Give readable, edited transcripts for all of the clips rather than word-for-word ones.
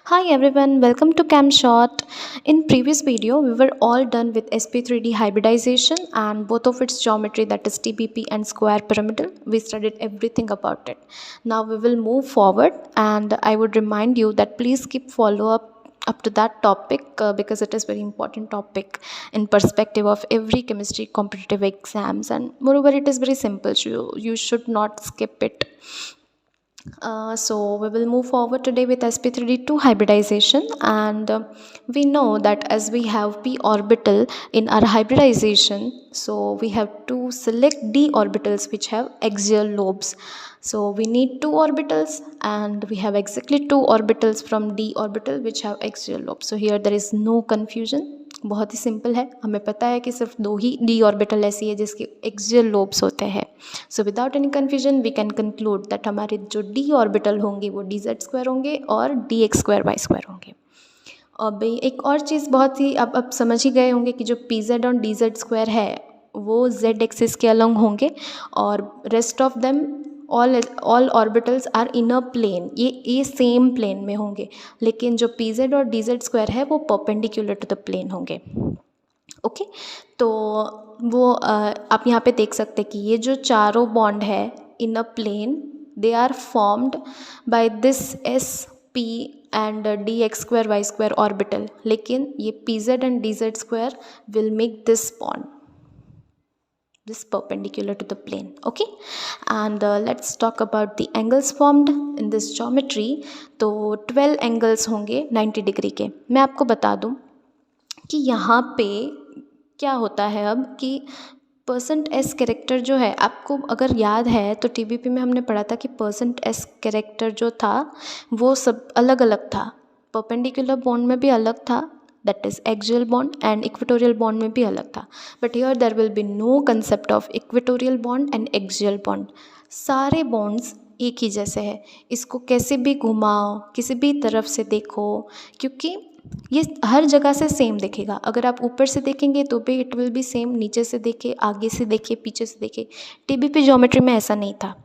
Hi everyone, welcome to CamShot. In previous video, we were all done with sp3d hybridization and both of its geometry, that is TPP and square pyramidal. We studied everything about it. Now we will move forward, and I would remind you that please keep follow up to that topic because it is very important topic in perspective of every chemistry competitive exams, and moreover it is very simple, so you should not skip it. So we will move forward today with sp3d2 hybridization, and we know that as we have p orbital in our hybridization, so we have to select d orbitals which have axial lobes. So we need two orbitals, and we have exactly two orbitals from d orbital which have axial lobes. So here there is no confusion, बहुत ही simple है. हमें पता है कि सिर्फ दो ही D orbital ऐसी है जिसके एक्सियल लोब्स होते हैं. So without any confusion we can conclude that हमारे जो डी ऑर्बिटल होंगे वो डी जेड स्क्वायर होंगे और d x square y square होंगे. अब एक और चीज़ बहुत ही अब समझ ही गए होंगे कि जो पी जेड और डी जेड स्क्वायर है वो जेड एक्सिस के अलॉन्ग होंगे और rest of them all orbitals are in a plane. ये सेम प्लेन में होंगे, लेकिन जो पी जेड और डी जेड स्क्वायर है वो परपेंडिकुलर टू द प्लेन होंगे. ओके तो वो आप यहाँ पे देख सकते हैं कि ये जो चारों बॉन्ड है in a plane, they are formed by this s p and d x square y square orbital. लेकिन ये p z and d z square will make this bond, this perpendicular to the plane. Okay, and let's talk about the angles formed in this geometry. तो 12 angles होंगे 90 degree के. मैं आपको बता दूं कि यहाँ पे क्या होता है अब कि परसेंट एस कैरेक्टर जो है, आपको अगर याद है तो टीबीपी में हमने पढ़ा था कि परसेंट एस कैरेक्टर जो था वो सब अलग अलग था. परपेंडिकुलर बॉन्ड में भी अलग था, that is axial bond, and equatorial bond में भी अलग था. but here there will be no concept of equatorial bond and axial bond. सारे bonds एक ही जैसे है. इसको कैसे भी घुमाओ, किसी भी तरफ से देखो, क्योंकि ये हर जगह से सेम दिखेगा. अगर आप ऊपर से देखेंगे तो भी इट विल बी सेम, नीचे से देखिए, आगे से देखिए, पीछे से देखिए. टीबीपी ज्योमेट्री में ऐसा नहीं था.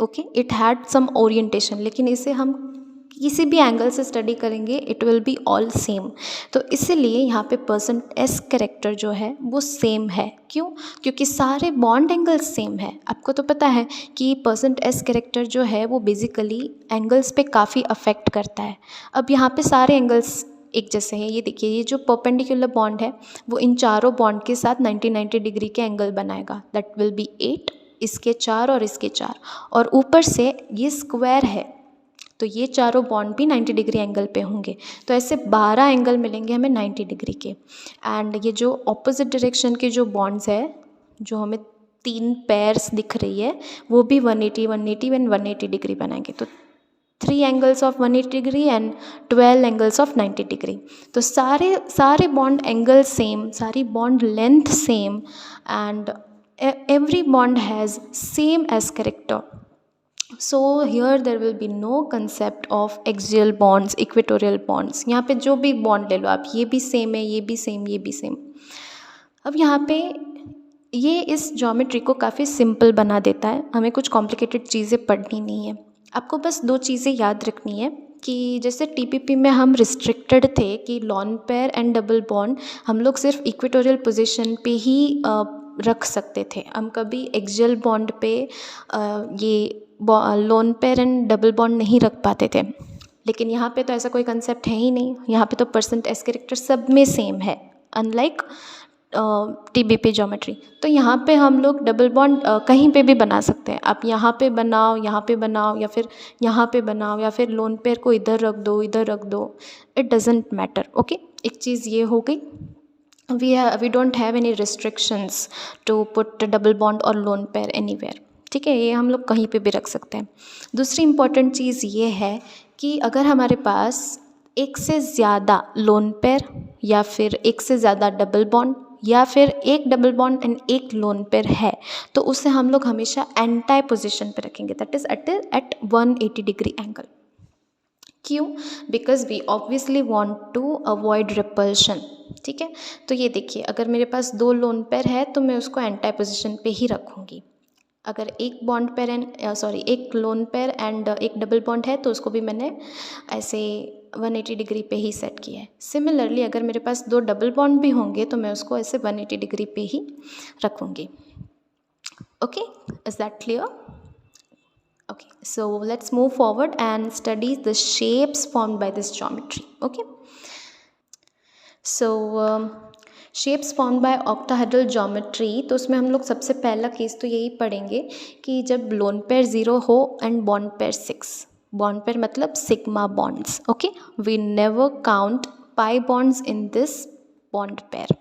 Okay, it had some orientation, लेकिन इसे हम किसी भी एंगल से स्टडी करेंगे it will be all same. तो इसीलिए यहाँ पे परसेंट एस कैरेक्टर जो है वो सेम है. क्यों? क्योंकि सारे बॉन्ड एंगल्स सेम है. आपको तो पता है कि परसेंट एस कैरेक्टर जो है वो बेसिकली एंगल्स पे काफ़ी अफेक्ट करता है. अब यहाँ पे सारे एंगल्स एक जैसे हैं. ये देखिए, ये जो परपेंडिकुलर बॉन्ड है वो इन चारों बॉन्ड के साथ 90 डिग्री के एंगल बनाएगा. दैट विल बी 8, इसके 4 और इसके 4, और ऊपर से ये स्क्वायर है तो ये चारों बॉन्ड भी 90 डिग्री एंगल पे होंगे. तो ऐसे 12 एंगल मिलेंगे हमें 90 डिग्री के. एंड ये जो ऑपोजिट डायरेक्शन के जो बॉन्ड्स है, जो हमें 3 पेयर्स दिख रही है, वो भी 180, 180 एंड 180 डिग्री बनाएंगे. तो 3 angles of 180 degree and 12 angles of 90 degree. तो सारे बॉन्ड एंगल सेम, सारी bond length same, and every bond has same as character. So here there will be no concept of axial bonds, equatorial bonds. यहाँ पे जो भी bond ले लो आप, ये भी सेम है, ये भी सेम, ये भी सेम. अब यहाँ पे ये इस ज्योमेट्री को काफ़ी सिंपल बना देता है. हमें कुछ कॉम्प्लिकेटेड चीज़ें पढ़नी नहीं है. आपको बस 2 चीज़ें याद रखनी है कि जैसे टीपीपी में हम रिस्ट्रिक्टेड थे कि lone pair and double bond हम लोग सिर्फ इक्वेटोरियल पोजीशन पे ही रख सकते थे. हम कभी एक्सियल बॉन्ड पे ये lone pair and double bond नहीं रख पाते थे. लेकिन यहाँ पे तो ऐसा कोई कंसेप्ट है ही नहीं. यहाँ पे तो परसेंट एस कैरेक्टर सब में सेम है, अनलाइक टीबीपी ज्योमेट्री. तो यहाँ पे हम लोग डबल बॉन्ड कहीं पे भी बना सकते हैं. आप यहाँ पे बनाओ, यहाँ पे बनाओ, या फिर यहाँ पे बनाओ, या फिर लोन पेयर को इधर रख दो, इधर रख दो, इट डजेंट मैटर. ओके, एक चीज़ ये हो गई. we don't have any restrictions to put double bond or lone pair anywhere. ठीक है, ये हम लोग कहीं पे भी रख सकते हैं. दूसरी इम्पॉर्टेंट चीज़ ये है कि अगर हमारे पास एक से ज़्यादा लोन पेयर या फिर एक से ज़्यादा डबल बॉन्ड या फिर एक डबल बॉन्ड एंड एक लोन पेयर है, तो उसे हम लोग हमेशा एंटी पोजिशन पे रखेंगे, that is at 180 degree angle. क्यों? Because we obviously want to avoid repulsion. ठीक है, तो ये देखिए, अगर मेरे पास 2 लोन पेयर है तो मैं उसको एंटी पोजिशन पे ही रखूँगी. अगर एक बॉन्ड पेयर एंड एक लोन पेयर एंड एक डबल बॉन्ड है तो उसको भी मैंने ऐसे 180 डिग्री पे ही सेट किया है। सिमिलरली अगर मेरे पास 2 डबल बॉन्ड भी होंगे तो मैं उसको ऐसे 180 डिग्री पे ही रखूँगी। Okay, is that clear? Okay, so let's move forward and study the shapes formed by this geometry. Okay, so shapes form by octahedral geometry, तो उसमें हम लोग सबसे पहला केस तो यही पढ़ेंगे कि जब लोन पेयर 0 हो and bond pair 6। Bond pair मतलब sigma bonds. Okay, we never count pi bonds in this bond pair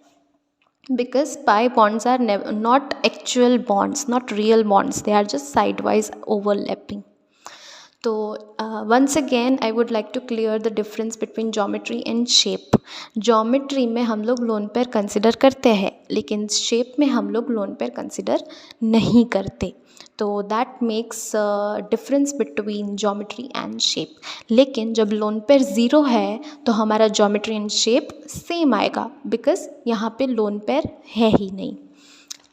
because pi bonds are not actual bonds, not real bonds, they are just sidewise overlapping. तो once again I would like to clear the difference between geometry and shape. Geometry में हम लोग lone pair consider करते हैं, लेकिन shape में हम लोग लोन पेयर कंसिडर नहीं करते। तो that makes difference between geometry and shape. लेकिन जब लोन पेयर 0 है तो हमारा ज्योमेट्री एंड शेप सेम आएगा, बिकॉज यहाँ पे लोन पेयर है ही नहीं।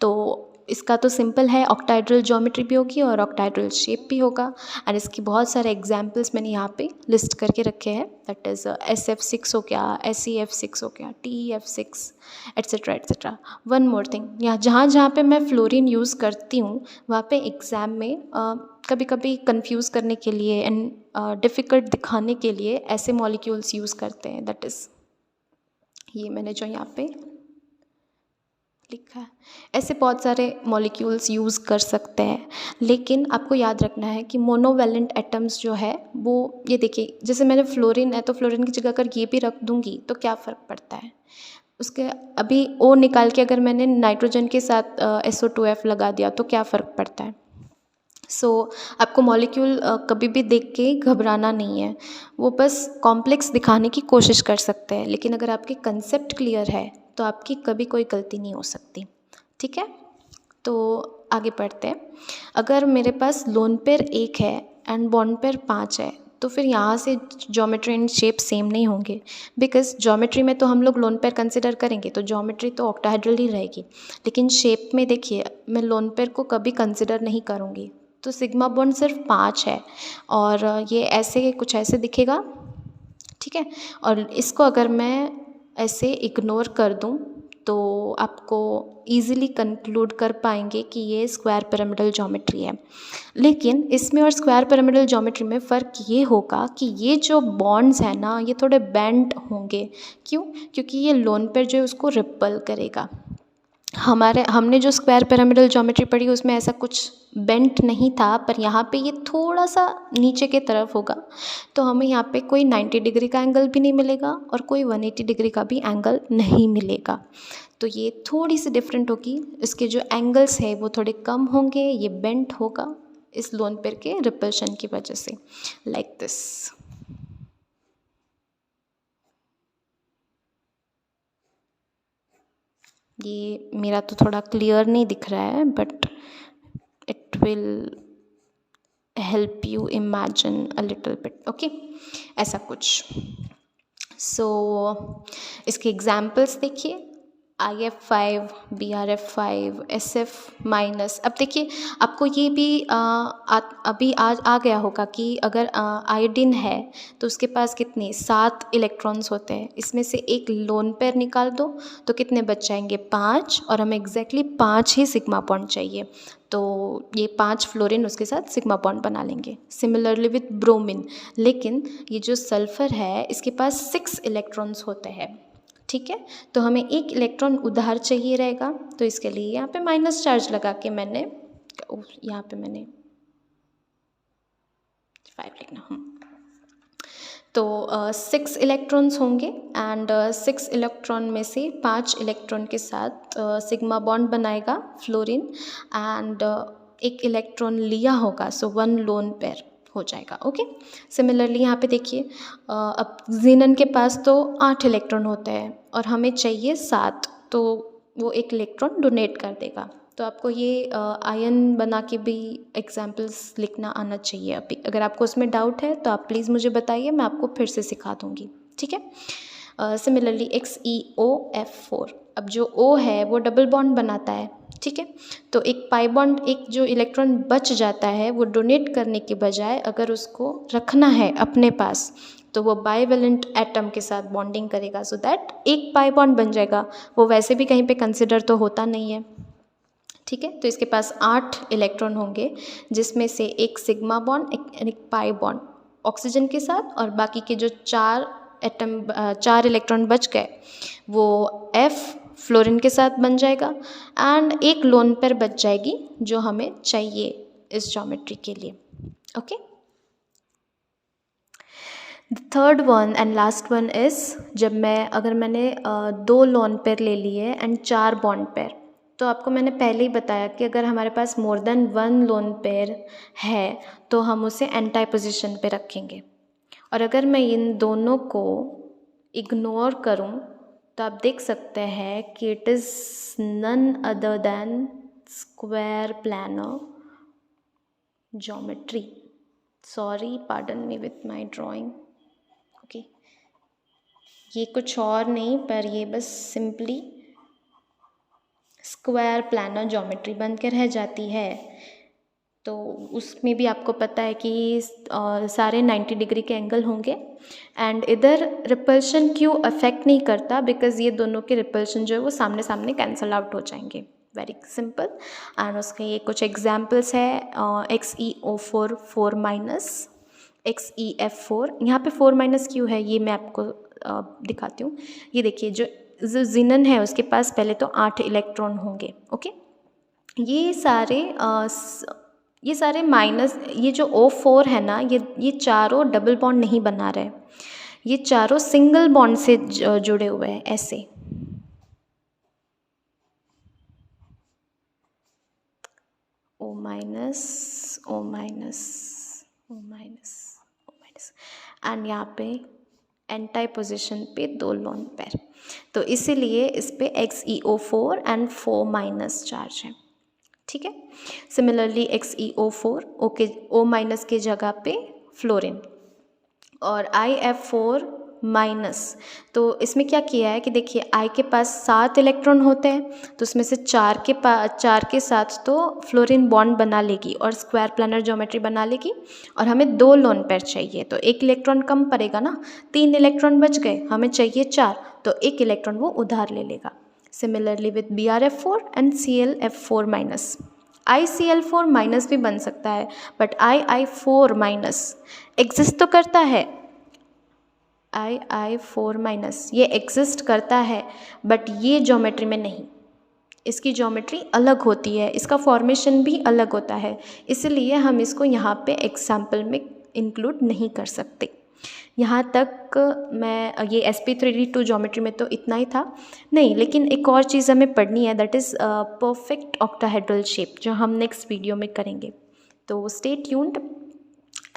तो इसका तो सिंपल है, ऑक्टाहेड्रल ज्योमेट्री भी होगी और ऑक्टाहेड्रल शेप भी होगा। एंड इसकी बहुत सारे एग्जांपल्स मैंने यहाँ पे लिस्ट करके रखे हैं, दैट इज़ SF6 हो गया, SEF6 हो गया, TEF6 etcetera etcetera. One more thing, यहाँ जहाँ पे मैं फ्लोरीन यूज़ करती हूँ वहाँ पे एग्ज़ाम में कभी कभी कंफ्यूज करने के लिए एंड डिफ़िकल्ट दिखाने के लिए ऐसे मॉलिक्यूल्स यूज़ करते हैं, दैट इज़ ये मैंने जो यहाँ पे लिखा है। ऐसे बहुत सारे मॉलिक्यूल्स यूज़ कर सकते हैं, लेकिन आपको याद रखना है कि मोनोवैलेंट एटम्स जो है वो, ये देखिए जैसे मैंने फ्लोरीन है तो फ्लोरीन की जगह अगर ये भी रख दूंगी तो क्या फ़र्क पड़ता है उसके। अभी O निकाल के अगर मैंने नाइट्रोजन के साथ SO2F लगा दिया तो क्या फ़र्क पड़ता है। आपको मॉलिक्यूल कभी भी देख के घबराना नहीं है, वो बस कॉम्प्लेक्स दिखाने की कोशिश कर सकते हैं, लेकिन अगर आपके कंसेप्ट क्लियर है तो आपकी कभी कोई गलती नहीं हो सकती। ठीक है, तो आगे पढ़ते हैं। अगर मेरे पास लोन पेयर 1 है एंड बॉन्ड पेयर 5 है तो फिर यहाँ से ज्योमेट्री एंड शेप सेम नहीं होंगे, बिकॉज ज्योमेट्री में तो हम लोग लोन पेयर कंसिडर करेंगे तो ज्योमेट्री तो ऑक्टाहेड्रल ही रहेगी, लेकिन शेप में देखिए मैं लोन पेयर को कभी कंसिडर नहीं करूँगी। तो सिग्मा बॉन्ड सिर्फ 5 है और ये ऐसे कुछ ऐसे दिखेगा। ठीक है, और इसको अगर मैं ऐसे इग्नोर कर दूं तो आपको ईज़िली कंक्लूड कर पाएंगे कि ये स्क्वायर पिरामिडल ज्योमेट्री है। लेकिन इसमें और स्क्वायर पिरामिडल ज्योमेट्री में फ़र्क ये होगा कि ये जो बॉन्ड्स हैं ना ये थोड़े बेंड होंगे। क्यों? क्योंकि ये लोन पेयर जो है उसको रिपल करेगा। हमने जो स्क्वायर पिरामिडल ज्योमेट्री पढ़ी उसमें ऐसा कुछ बेंट नहीं था, पर यहाँ पे ये थोड़ा सा नीचे के तरफ होगा, तो हमें यहाँ पे कोई 90 डिग्री का एंगल भी नहीं मिलेगा और कोई 180 डिग्री का भी एंगल नहीं मिलेगा। तो ये थोड़ी सी डिफरेंट होगी, इसके जो एंगल्स है वो थोड़े कम होंगे, ये बेंट होगा इस लोन पेयर के रिपल्शन की वजह से, लाइक दिस। ये मेरा तो थोड़ा क्लियर नहीं दिख रहा है, but it will help you imagine a little bit. Okay, ऐसा कुछ। इसके एग्जाम्पल्स देखिए, IF5, BRF5, SF-। अब देखिए आपको ये भी अभी आज आ गया होगा कि अगर आयोडीन है तो उसके पास कितने 7 इलेक्ट्रॉन्स होते हैं, इसमें से एक लोन पेयर निकाल दो तो कितने बच जाएंगे 5, और हमें एग्जैक्टली 5 ही सिग्मा बॉन्ड चाहिए, तो ये 5 फ्लोरीन उसके साथ सिग्मा बॉन्ड बना लेंगे। सिमिलरली विथ ब्रोमीन, लेकिन ये जो सल्फ़र है इसके पास 6 इलेक्ट्रॉन्स होते हैं। ठीक है, तो हमें एक इलेक्ट्रॉन उधार चाहिए रहेगा, तो इसके लिए यहाँ पे माइनस चार्ज लगा के मैंने यहाँ पे मैंने 5 लिखना। तो 6 इलेक्ट्रॉन्स होंगे एंड 6 इलेक्ट्रॉन में से 5 इलेक्ट्रॉन के साथ सिग्मा बॉन्ड बनाएगा फ्लोरीन, एंड एक इलेक्ट्रॉन लिया होगा, सो 1 लोन पेयर हो जाएगा। ओके, सिमिलरली यहाँ पे देखिए अब जीनन के पास तो 8 इलेक्ट्रॉन होते हैं और हमें चाहिए 7, तो वो एक इलेक्ट्रॉन डोनेट कर देगा। तो आपको ये आयन बना के भी एग्जाम्पल्स लिखना आना चाहिए। अभी अगर आपको उसमें डाउट है तो आप प्लीज़ मुझे बताइए, मैं आपको फिर से सिखा दूँगी। ठीक है, सिमिलरली XeOF4, अब जो O है वो डबल बॉन्ड बनाता है। ठीक है, तो एक पाई बॉन्ड, एक जो इलेक्ट्रॉन बच जाता है वो डोनेट करने के बजाय अगर उसको रखना है अपने पास तो वो बाईवेलेंट एटम के साथ बॉन्डिंग करेगा सो दैट एक पाई बॉन्ड बन जाएगा। वो वैसे भी कहीं पे कंसिडर तो होता नहीं है, ठीक है। तो इसके पास 8 इलेक्ट्रॉन होंगे, जिसमें से एक सिग्मा बॉन्ड, एक पाई बॉन्ड ऑक्सीजन के साथ, और बाकी के जो 4 इलेक्ट्रॉन बच गए वो F फ्लोरीन के साथ बन जाएगा, एंड एक लोन पेयर बच जाएगी जो हमें चाहिए इस ज्योमेट्री के लिए। Okay, the third one and last one is, अगर मैंने 2 लोन पेयर ले लिए एंड 4 बॉन्ड पेयर, तो आपको मैंने पहले ही बताया कि अगर हमारे पास मोर देन 1 लोन पेयर है तो हम उसे एंटी पोजीशन पे रखेंगे। और अगर मैं इन दोनों को इग्नोर करूं तो आप देख सकते हैं कि it is none other than square planar geometry. Sorry, pardon me with my drawing. Okay, ये कुछ और नहीं, पर ये बस सिंपली स्क्वायर प्लानर ज्योमेट्री बन के रह जाती है। तो उसमें भी आपको पता है कि सारे 90 डिग्री के एंगल होंगे, एंड इधर रिपल्शन क्यों अफेक्ट नहीं करता, बिकॉज ये दोनों के रिपल्शन जो है वो सामने सामने कैंसल आउट हो जाएंगे। Very simple. एंड उसके ये कुछ एग्जाम्पल्स है, XeO4 4 माइनस, XeF4। यहाँ पे 4 माइनस क्यों है ये मैं आपको दिखाती हूँ। ये देखिए, जो जिनन है उसके पास पहले तो 8 इलेक्ट्रॉन होंगे। ओके, ये सारे माइनस, ये जो O4 है ना, ये चारों डबल बॉन्ड नहीं बना रहे, ये चारों सिंगल बॉन्ड से जुड़े हुए हैं ऐसे। O minus, O minus, O minus, O minus, and यहाँ पे एंटी पोजीशन पे 2 लोन पेयर, तो इसीलिए इस पे XeO4 एंड 4 माइनस चार्ज है, ठीक है। सिमिलरली XeO4 O माइनस के जगह पे फ्लोरीन, और IF4 माइनस, तो इसमें क्या किया है कि देखिए I के पास 7 इलेक्ट्रॉन होते हैं, तो उसमें से 4 के साथ तो फ्लोरीन बॉन्ड बना लेगी और स्क्वायर प्लानर ज्योमेट्री बना लेगी, और हमें 2 लोन पेयर चाहिए, तो 1 इलेक्ट्रॉन कम पड़ेगा ना, 3 इलेक्ट्रॉन बच गए, हमें चाहिए 4, तो 1 इलेक्ट्रॉन वो उधार ले लेगा। Similarly with BrF4 and ClF4 minus, ICl4 minus भी बन सकता है, बट II4 माइनस एग्जिस्ट तो करता है, II4 माइनस ये एग्जिस्ट करता है, बट ये ज्योमेट्री में नहीं, इसकी ज्योमेट्री अलग होती है, इसका फॉर्मेशन भी अलग होता है, इसलिए हम इसको यहाँ पे एग्जाम्पल में इंक्लूड नहीं कर सकते। यहाँ तक मैं ये sp3d2 ज्योमेट्री में तो इतना ही था नहीं, लेकिन एक और चीज़ हमें पढ़नी है, that is perfect octahedral shape, जो हम नेक्स्ट वीडियो में करेंगे। तो स्टे ट्यून्ड,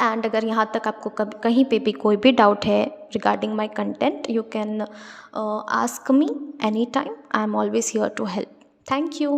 एंड अगर यहाँ तक आपको कहीं पे भी कोई भी डाउट है regarding my content, you can ask me any time, I am always here to help. Thank you.